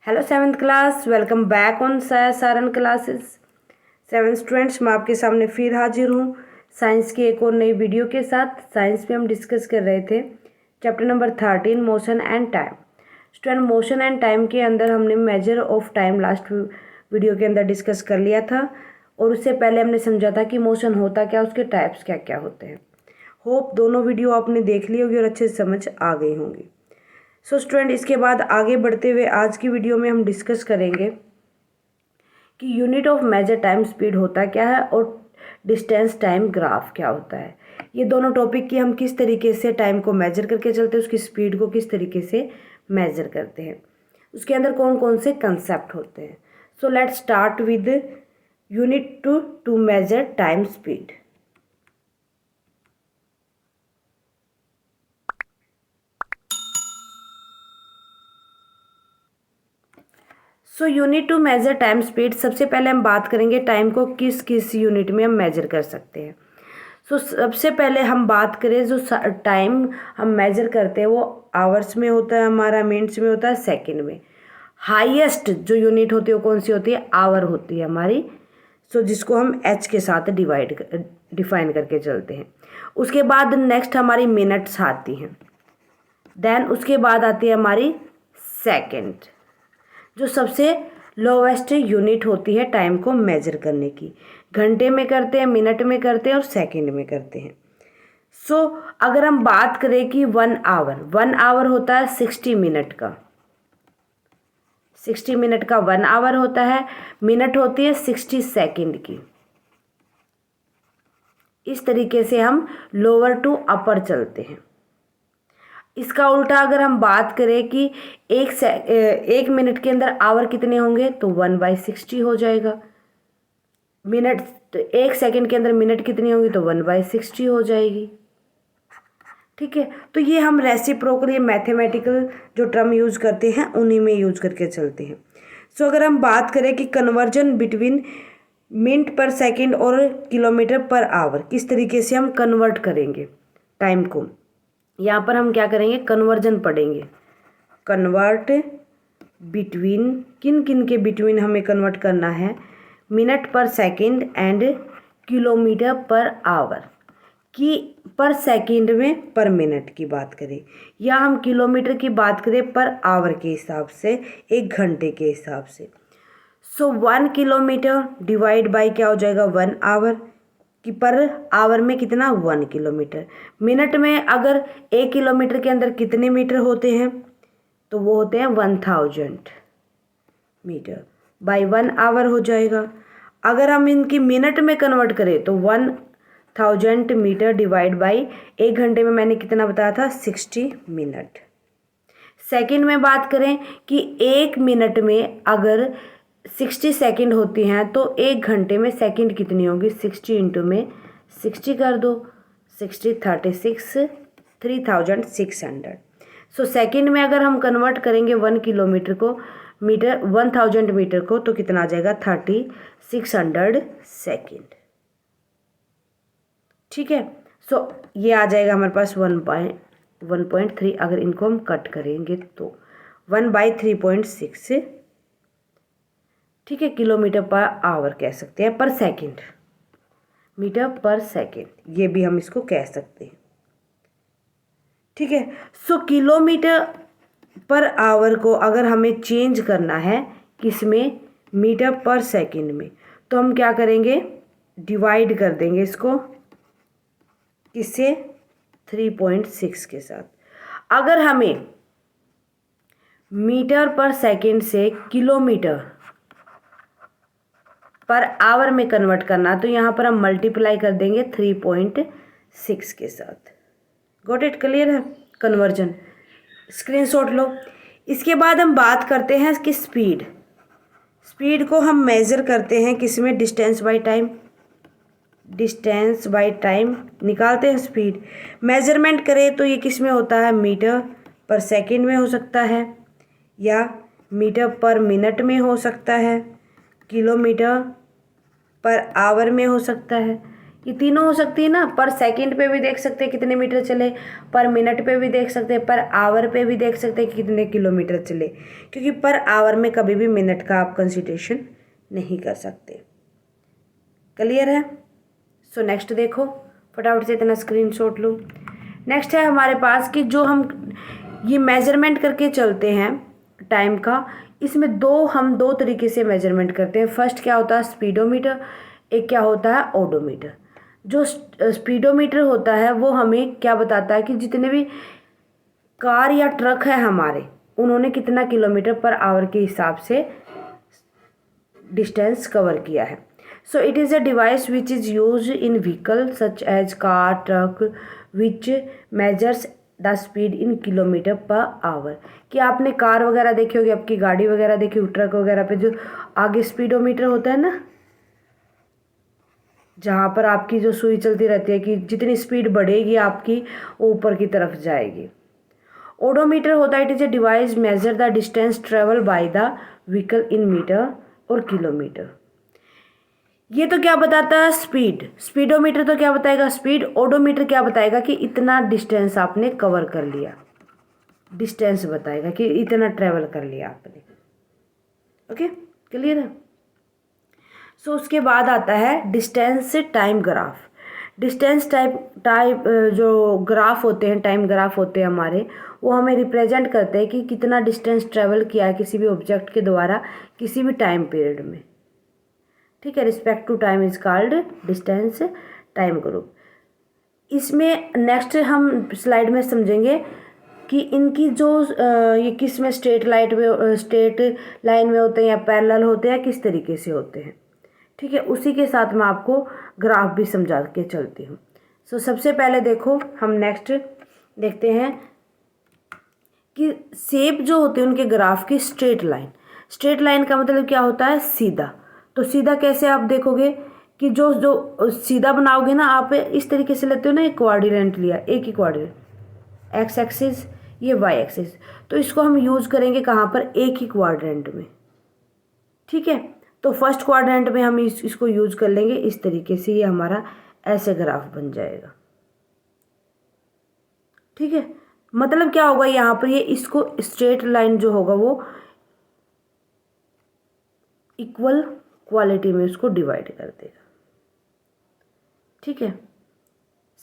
Hello seventh class, welcome back on Saran classes. Seventh students, मैं आपके सामने फिर हाजिर हूँ साइंस की एक और नई वीडियो के साथ। साइंस में हम डिस्कस कर रहे थे chapter number 13 motion and time. Student, motion and time के अंदर हमने measure of time last video के अंदर डिस्कस कर लिया था और उससे पहले हमने समझा था कि मोशन होता क्या, उसके टाइप्स क्या क्या होते हैं। होप दोनों वीडियो आपने देख ली होगी और अच्छे से समझ आ गई होंगी। सो स्टूडेंट, इसके बाद आगे बढ़ते हुए आज की वीडियो में हम डिस्कस करेंगे कि unit of measure time speed होता क्या है और डिस्टेंस टाइम ग्राफ क्या होता है। ये दोनों टॉपिक की हम किस तरीके से टाइम को मेजर करके चलते हैं, उसकी स्पीड को किस तरीके से मेजर करते हैं, उसके अंदर कौन कौन से कंसेप्ट होते हैं। So let's start with unit to measure time speed. So unit to measure time speed, सबसे पहले हम बात करेंगे टाइम को किस किस यूनिट में हम मेजर कर सकते हैं। सो सबसे पहले हम बात करें, जो टाइम हम मेजर करते हैं वो आवर्स में होता है हमारा, मिनट्स में होता है, सेकंड में। हाईएस्ट जो यूनिट होती है वो कौन सी होती है? आवर होती है हमारी। सो जिसको हम एच के साथ डिफाइन करके चलते हैं। उसके बाद नेक्स्ट हमारी मिनट्स आती हैं। देन उसके बाद आती है हमारी सेकेंड, जो सबसे लोवेस्ट यूनिट होती है टाइम को मेजर करने की। घंटे में करते हैं, मिनट में करते हैं और सेकंड में करते हैं। सो अगर हम बात करें कि 1 आवर होता है 60 मिनट का। 60 मिनट का 1 आवर होता है। मिनट होती है 60 सेकंड की। इस तरीके से हम लोअर टू अपर चलते हैं। इसका उल्टा अगर हम बात करें कि एक मिनट के अंदर आवर कितने होंगे, तो 1/60 हो जाएगा। मिनट, तो एक सेकंड के अंदर मिनट कितनी होंगी, तो 1/60 हो जाएगी। ठीक है, तो ये हम रेसिप्रोकल, ये मैथमेटिकल जो टर्म यूज़ करते हैं उन्हीं में यूज़ करके चलते हैं। सो अगर हम बात करें कि कन्वर्जन बिटवीन मिनट पर सेकंड और किलोमीटर पर आवर, किस तरीके से हम कन्वर्ट करेंगे टाइम को, यहाँ पर हम क्या करेंगे, कन्वर्जन पढ़ेंगे। कन्वर्ट बिटवीन, किन किन के बिटवीन हमें कन्वर्ट करना है? मिनट पर second and kilometre per hour. कि पर सेकंड में पर मिनट की बात करें, या हम किलोमीटर की बात करें पर आवर के हिसाब से, एक घंटे के हिसाब से। सो 1 किलोमीटर डिवाइड बाय क्या हो जाएगा, 1 आवर। कि पर आवर में कितना, 1 किलोमीटर। मिनट में अगर 1 किलोमीटर के अंदर कितने मीटर होते हैं, तो वो होते हैं 1000 मीटर। बाय 1 आवर हो जाएगा। अगर हम इनकी मिनट में कन्वर्ट करें तो 1000 मीटर डिवाइड बाय एक घंटे में मैंने कितना बताया था, 60 मिनट। सेकंड में बात करें कि एक मिनट में अगर 60 सेकंड होती हैं तो एक घंटे में सेकंड कितनी होगी, 60 इंटू में 60 कर दो, 60 36 3600। सो सेकंड में अगर हम कन्वर्ट करेंगे 1 किलोमीटर को मीटर, 1000 मीटर को, तो कितना आ जाएगा, 3600 सेकंड। ठीक है, सो ये आ जाएगा हमारे पास 1.3। अगर इनको हम कट करेंगे तो 1/3.6, ठीक है, किलोमीटर पर आवर कह सकते हैं, पर सेकंड, मीटर पर सेकंड, ये भी हम इसको कह सकते हैं। ठीक है, सो किलोमीटर पर आवर को अगर हमें चेंज करना है किसमें, मीटर पर सेकंड में, तो हम क्या करेंगे, डिवाइड कर देंगे इसको किससे, 3.6 के साथ। अगर हमें मीटर पर सेकंड से किलोमीटर पर आवर में कन्वर्ट करना, तो यहाँ पर हम मल्टीप्लाई कर देंगे 3.6 के साथ। गॉट इट, क्लियर है कन्वर्जन? स्क्रीनशॉट लो। इसके बाद हम बात करते हैं कि स्पीड को हम मेज़र करते हैं किसमें, distance by time. Distance by time निकालते हैं स्पीड। मेजरमेंट करें तो ये किस में होता है, मीटर पर सेकंड में हो सकता है, या मीटर पर मिनट में हो सकता है, किलोमीटर पर आवर में हो सकता है, ये तीनों हो सकती है ना, पर सेकंड पे भी देख सकते हैं कितने मीटर चले, पर मिनट पे भी देख सकते हैं, पर आवर पे भी देख सकते हैं कि कितने किलोमीटर चले, क्योंकि पर आवर में कभी भी मिनट का आप कंसिडरेशन नहीं कर सकते। क्लियर है? सो नेक्स्ट देखो, फटाफट से इतना स्क्रीनशॉट लो। नेक्स्ट है हमारे पास कि जो हम ये मेजरमेंट करके चलते हैं टाइम का, इसमें हम दो तरीके से मेजरमेंट करते हैं। फर्स्ट क्या होता है स्पीडोमीटर, एक क्या होता है ओडोमीटर। जो स्पीडोमीटर होता है वो हमें क्या बताता है कि जितने भी कार या ट्रक है हमारे, उन्होंने कितना किलोमीटर पर आवर के हिसाब से डिस्टेंस कवर किया है। So it is a device which is use in vehicle such as car truck which measures the speed in kilometer per hour. कि आपने कार वगैरह देखी होगी, आपकी गाड़ी वगैरह देखी होगी, ट्रक वगैरह पे जो आगे स्पीडोमीटर होता है ना, जहाँ पर आपकी जो सुई चलती रहती है कि जितनी स्पीड बढ़ेगी आपकी वो ऊपर की तरफ जाएगी। ओडोमीटर होता है, it is a device measure the distance travel by the vehicle in meter और किलोमीटर। ये तो क्या बताता है स्पीड, स्पीडोमीटर तो क्या बताएगा स्पीड, ओडोमीटर क्या बताएगा कि इतना डिस्टेंस आपने कवर कर लिया, डिस्टेंस बताएगा कि इतना ट्रेवल कर लिया आपने। ओके, क्लियर है? सो उसके बाद आता है distance time graph. Distance type जो ग्राफ होते हैं, टाइम ग्राफ होते हैं हमारे, वो हमें रिप्रेजेंट करते हैं कि कितना डिस्टेंस ट्रेवल किया है किसी भी ऑब्जेक्ट के द्वारा किसी भी टाइम पीरियड में। ठीक है, respect to time is called distance time graph. इसमें नेक्स्ट हम स्लाइड में समझेंगे कि इनकी जो ये किस में स्ट्रेट लाइन में होते हैं या पैरेलल होते हैं, किस तरीके से होते हैं। ठीक है, उसी के साथ मैं आपको ग्राफ भी समझा के चलती हूँ। सो सबसे पहले देखो, हम नेक्स्ट देखते हैं कि शेप जो होते हैं उनके ग्राफ की स्ट्रेट लाइन। स्ट्रेट लाइन का मतलब क्या होता है सीधा। तो सीधा कैसे आप देखोगे कि जो जो सीधा बनाओगे ना, आप इस तरीके से लेते हो ना, एक कोऑर्डिनेट लिया, एक ही कोऑर्डिनेट एक्स एक्सिस, ये वाई एक्सिस, तो इसको हम यूज करेंगे कहाँ पर, एक ही क्वाड्रेंट में। ठीक है, तो फर्स्ट क्वाड्रेंट में हम इसको यूज कर लेंगे इस तरीके से, ये हमारा ऐसे ग्राफ बन जाएगा। ठीक है, मतलब क्या होगा यहाँ पर, ये इसको स्ट्रेट लाइन जो होगा वो इक्वल क्वालिटी में उसको डिवाइड कर देगा। ठीक है,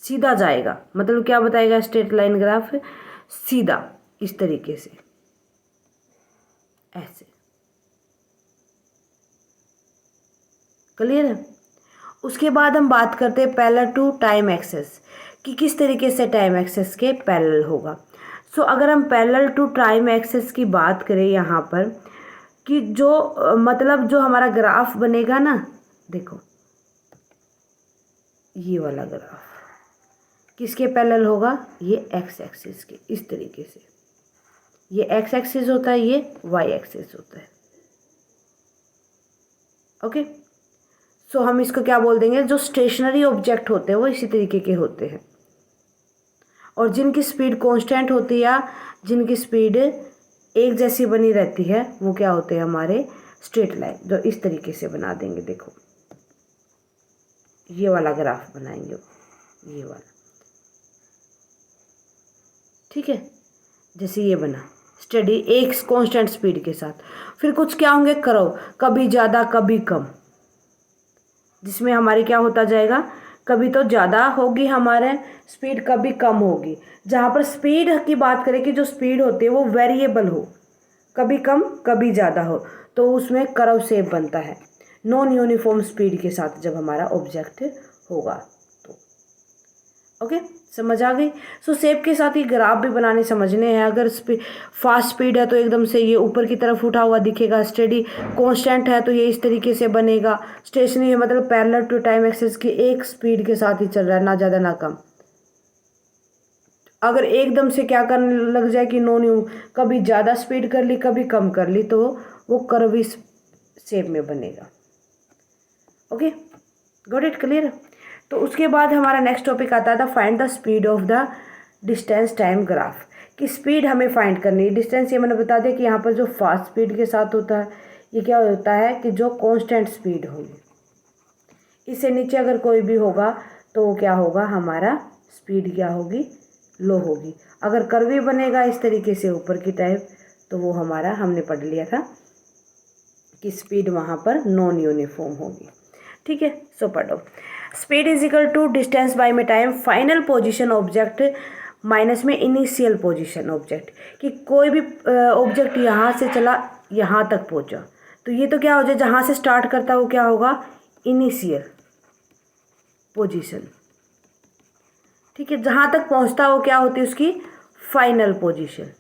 सीधा जाएगा, मतलब क्या बताएगा स्ट्रेट लाइन ग्राफ, सीधा इस तरीके से ऐसे। क्लियर है? उसके बाद हम बात करते हैं पैरेलल टू टाइम एक्सेस, कि किस तरीके से टाइम एक्सेस के पैरेलल होगा। सो अगर हम पैरेलल टू टाइम एक्सेस की बात करें यहाँ पर, कि जो मतलब जो हमारा ग्राफ बनेगा ना, देखो ये वाला ग्राफ किसके पैरेलल होगा, ये एक्स एक्सिस के, इस तरीके से। ये एक्स एक्सिस होता है, ये वाई एक्सिस होता है। ओके, सो हम इसको क्या बोल देंगे, जो स्टेशनरी ऑब्जेक्ट होते हैं वो इसी तरीके के होते हैं, और जिनकी स्पीड कांस्टेंट होती है या जिनकी स्पीड एक जैसी बनी रहती है, वो क्या होते हैं हमारे स्ट्रेट लाइन, जो इस तरीके से बना देंगे। देखो ये वाला ग्राफ बनाएंगे, ये वाला। ठीक है, जैसे ये बना स्टडी एक कांस्टेंट स्पीड के साथ। फिर कुछ क्या होंगे कर्व, कभी ज़्यादा कभी कम, जिसमें हमारी क्या होता जाएगा, कभी तो ज़्यादा होगी हमारे स्पीड, कभी कम होगी। जहाँ पर स्पीड की बात करें कि जो स्पीड होती है वो वेरिएबल हो, कभी कम कभी ज़्यादा हो, तो उसमें कर्व शेप बनता है नॉन यूनिफॉर्म स्पीड के साथ जब हमारा ऑब्जेक्ट होगा तो। ओके, समझ आ गई? सो शेप के साथ ही ग्राफ भी बनाने समझने हैं। अगर फास्ट स्पीड है तो एकदम से ये ऊपर की तरफ उठा हुआ दिखेगा, स्टेडी कांस्टेंट है तो ये इस तरीके से बनेगा, स्टेशनरी है मतलब पैरेलल टू टाइम एक्सिस की एक स्पीड के साथ ही चल रहा है, ना ज़्यादा ना कम। अगर एकदम से क्या करने लग जाए कि कभी ज़्यादा स्पीड कर ली कभी कम कर ली, तो वो कर्व इस शेप में बनेगा। Okay, got it, clear? तो उसके बाद हमारा नेक्स्ट टॉपिक आता था find the speed of the distance time graph, कि स्पीड हमें फाइंड करनी है। डिस्टेंस ये मैंने बता दिया कि यहाँ पर जो फास्ट स्पीड के साथ होता है, ये क्या होता है कि जो कांस्टेंट स्पीड होगी, इससे नीचे अगर कोई भी होगा तो वो क्या होगा, हमारा स्पीड क्या होगी, लो होगी। अगर कर्वी बनेगा इस तरीके से ऊपर की टाइप, तो वो हमारा हमने पढ़ लिया था कि स्पीड वहाँ पर नॉन यूनिफॉर्म होगी। ठीक है, सो पढ़ो। Speed is equal to distance by में time, final position object minus में इनिशियल पोजीशन ऑब्जेक्ट, कि कोई भी ऑब्जेक्ट यहाँ से चला यहाँ तक पहुँचा, तो ये तो क्या हो जाए, जहाँ से स्टार्ट करता है वो क्या होगा, इनिशियल पोजीशन। ठीक है, जहाँ तक पहुँचता है वो क्या होती है, उसकी फाइनल पोजीशन।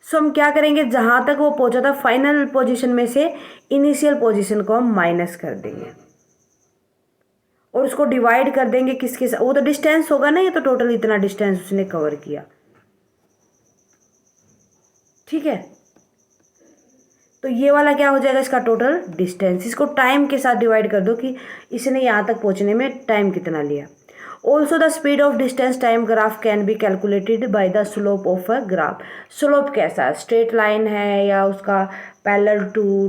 सो हम क्या करेंगे, जहाँ तक वो पहुँचा था फाइनल पोजीशन में से इनिशियल पोजीशन को हम माइनस कर देंगे और उसको डिवाइड कर देंगे किसके साथ, वो तो डिस्टेंस होगा ना, ये तो टोटल इतना डिस्टेंस उसने कवर किया। ठीक है, तो ये वाला क्या हो जाएगा, इसका टोटल डिस्टेंस। इसको टाइम के साथ डिवाइड कर दो कि इसने यहाँ तक पहुँचने में टाइम कितना लिया। Also the speed of distance time graph can be calculated by the slope of a graph. Slope कैसा है, स्ट्रेट लाइन है या उसका पैरेलल टू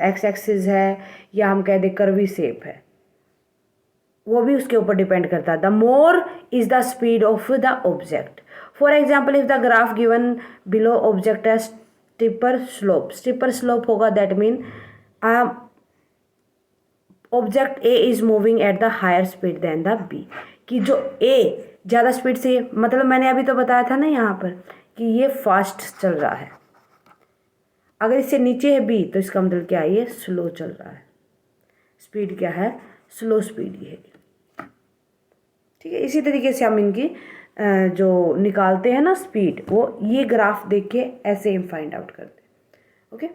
एक्स एक्सिस है या हम कह दें कर्वी शेप है, वो भी उसके ऊपर डिपेंड करता है। The more is the speed of the object. For example if the graph given below object है स्टीपर स्लोप, स्टीपर स्लोप होगा, that mean object A is moving at the higher speed than the B, कि जो ए ज़्यादा speed से, मतलब मैंने अभी तो बताया था ना यहाँ पर कि ये फास्ट चल रहा है, अगर इससे नीचे है बी तो इसका मतलब क्या है, ये स्लो चल रहा है, स्पीड क्या है, स्लो स्पीड ये है। ठीक है, इसी तरीके से हम इनकी जो निकालते हैं ना स्पीड, वो ये ग्राफ देख के ऐसे हम फाइंड आउट करते हैं। ओके,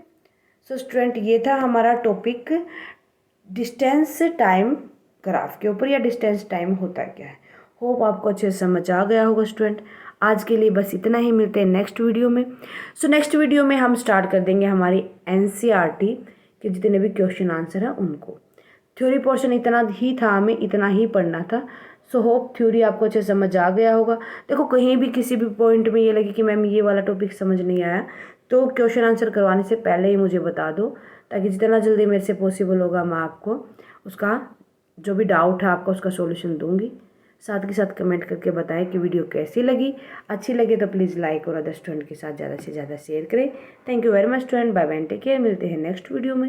सो स्टूडेंट ये था हमारा टॉपिक डिस्टेंस टाइम ग्राफ के ऊपर, या डिस्टेंस टाइम होता क्या है। होप आपको अच्छे से समझ आ गया होगा स्टूडेंट। आज के लिए बस इतना ही, मिलते हैं नेक्स्ट वीडियो में। सो नेक्स्ट वीडियो में हम स्टार्ट कर देंगे हमारी एनसीईआरटी के जितने भी क्वेश्चन आंसर हैं उनको। थ्योरी पोर्शन इतना ही था, हमें इतना ही पढ़ना था। सो होप थ्योरी आपको अच्छे समझ आ गया होगा। देखो कहीं भी किसी भी पॉइंट में ये लगे कि मैम ये वाला टॉपिक समझ नहीं आया, तो क्वेश्चन आंसर करवाने से पहले ही मुझे बता दो, ताकि जितना जल्दी मेरे से पॉसिबल होगा मैं आपको उसका जो भी डाउट है आपका उसका सॉल्यूशन दूंगी। साथ के साथ कमेंट करके बताएं कि वीडियो कैसी लगी। अच्छी लगे तो प्लीज़ लाइक और अदर स्टूडेंट के साथ ज़्यादा से ज़्यादा शेयर करें। Thank you very much student, bye bye, take care, मिलते हैं नेक्स्ट वीडियो में।